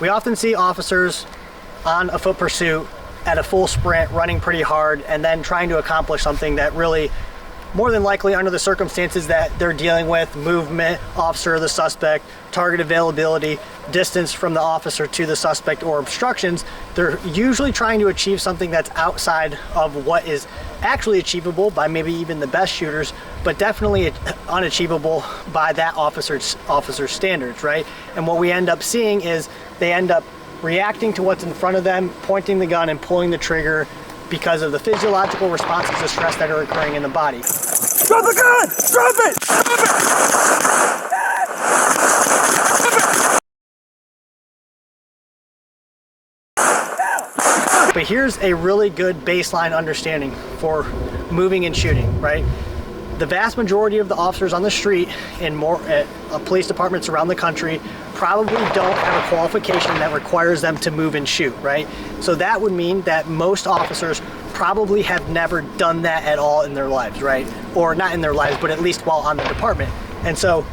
We often see officers on a foot pursuit at a full sprint, running pretty hard, and then trying to accomplish something that really, more than likely under the circumstances that they're dealing with, movement, officer or the suspect, target availability, distance from the officer to the suspect, or obstructions, they're usually trying to achieve something that's outside of what is actually achievable by maybe even the best shooters, but definitely unachievable by that officer's standards, right? And what we end up seeing is they end up reacting to what's in front of them, pointing the gun and pulling the trigger because of the physiological responses to stress that are occurring in the body. Drop the gun! Drop it! Drop it! But here's a really good baseline understanding for moving and shooting, right? The vast majority of the officers on the street in police departments around the country probably don't have a qualification that requires them to move and shoot, right? So that would mean that most officers probably have never done that at all in their lives, right? Or not in their lives, but at least while on the department. And so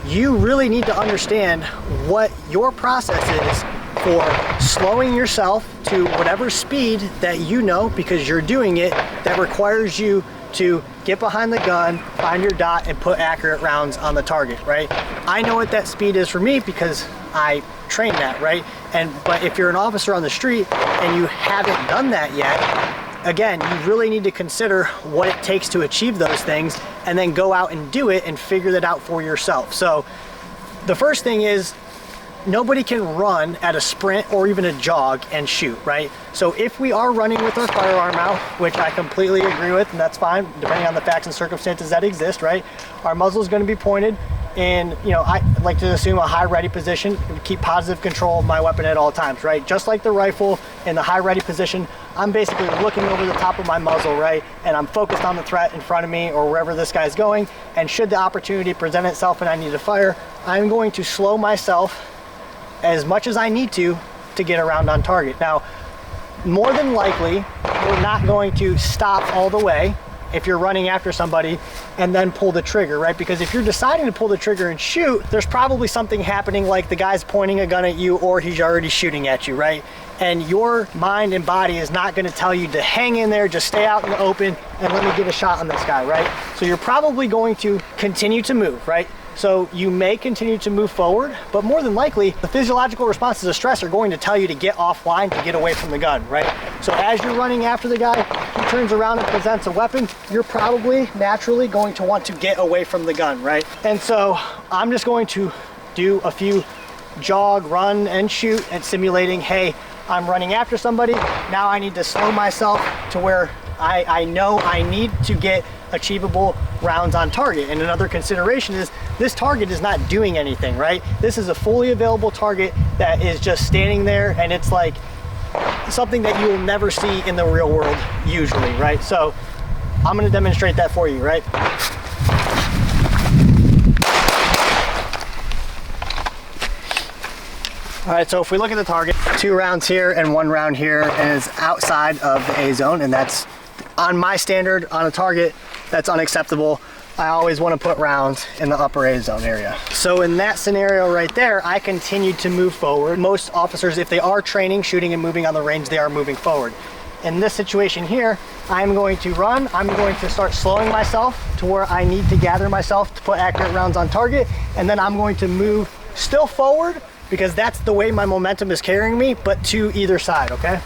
you really need to understand what your process is for slowing yourself to whatever speed that you know, because you're doing it, that requires you to get behind the gun, find your dot, and put accurate rounds on the target, right? I know what that speed is for me because I train that, right? But if you're an officer on the street and you haven't done that yet, again, you really need to consider what it takes to achieve those things and then go out and do it and figure that out for yourself. So the first thing is, nobody can run at a sprint or even a jog and shoot, right? So if we are running with our firearm out, which I completely agree with, and that's fine, depending on the facts and circumstances that exist, right? Our muzzle is going to be pointed, and I like to assume a high ready position and keep positive control of my weapon at all times, right? Just like the rifle in the high ready position, I'm basically looking over the top of my muzzle, right? And I'm focused on the threat in front of me or wherever this guy's going. And should the opportunity present itself and I need to fire, I'm going to slow myself as much as I need to get around on target. Now, more than likely, we're not going to stop all the way if you're running after somebody and then pull the trigger, right? Because if you're deciding to pull the trigger and shoot, there's probably something happening, like the guy's pointing a gun at you or he's already shooting at you, right? And your mind and body is not gonna tell you to hang in there, just stay out in the open and let me get a shot on this guy, right? So you're probably going to continue to move, right? So you may continue to move forward, but more than likely, the physiological responses to stress are going to tell you to get offline, to get away from the gun, right? So as you're running after the guy, he turns around and presents a weapon, you're probably naturally going to want to get away from the gun, right? And so I'm just going to do a few jog, run, and shoot and simulating, hey, I'm running after somebody. Now I need to slow myself to where I know I need to get achievable rounds on target. And another consideration is this target is not doing anything, right? This is a fully available target that is just standing there, and it's like something that you will never see in the real world usually, right? So I'm gonna demonstrate that for you, right? All right, so if we look at the target, 2 rounds here and 1 round here, and it's outside of the A zone, and that's on my standard on a target, that's unacceptable. I always want to put rounds in the upper A zone area. So in that scenario right there, I continue to move forward. Most officers, if they are training, shooting and moving on the range, they are moving forward. In this situation here, I'm going to run. I'm going to start slowing myself to where I need to gather myself to put accurate rounds on target. And then I'm going to move still forward because that's the way my momentum is carrying me, but to either side, okay?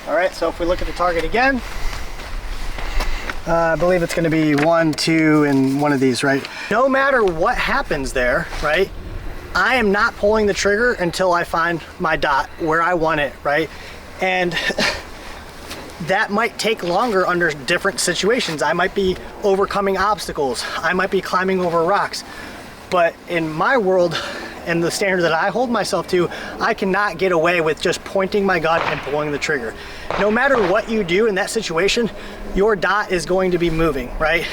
All right, so if we look at the target again, I believe it's gonna be 1, 2, and one of these, right? No matter what happens there, right? I am not pulling the trigger until I find my dot where I want it, right? And that might take longer under different situations. I might be overcoming obstacles. I might be climbing over rocks. But in my world, and the standard that I hold myself to, I cannot get away with just pointing my gun and pulling the trigger. No matter what you do in that situation, your dot is going to be moving, right?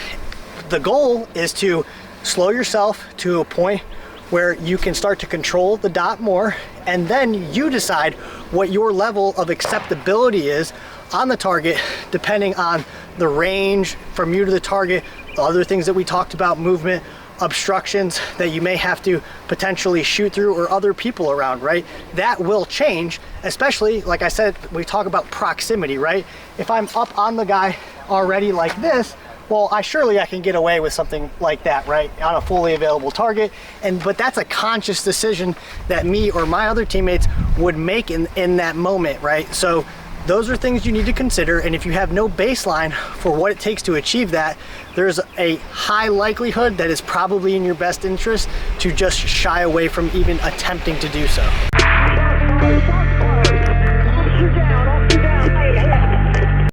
The goal is to slow yourself to a point where you can start to control the dot more, and then you decide what your level of acceptability is on the target depending on the range from you to the target, the other things that we talked about, movement, obstructions that you may have to potentially shoot through, or other people around, right? That will change, especially, like I said, we talk about proximity, right? If I'm up on the guy already like this, well, I can get away with something like that, right? On a fully available target. But that's a conscious decision that me or my other teammates would make in that moment, right? So those are things you need to consider, and if you have no baseline for what it takes to achieve that, there's a high likelihood that it's probably in your best interest to just shy away from even attempting to do so.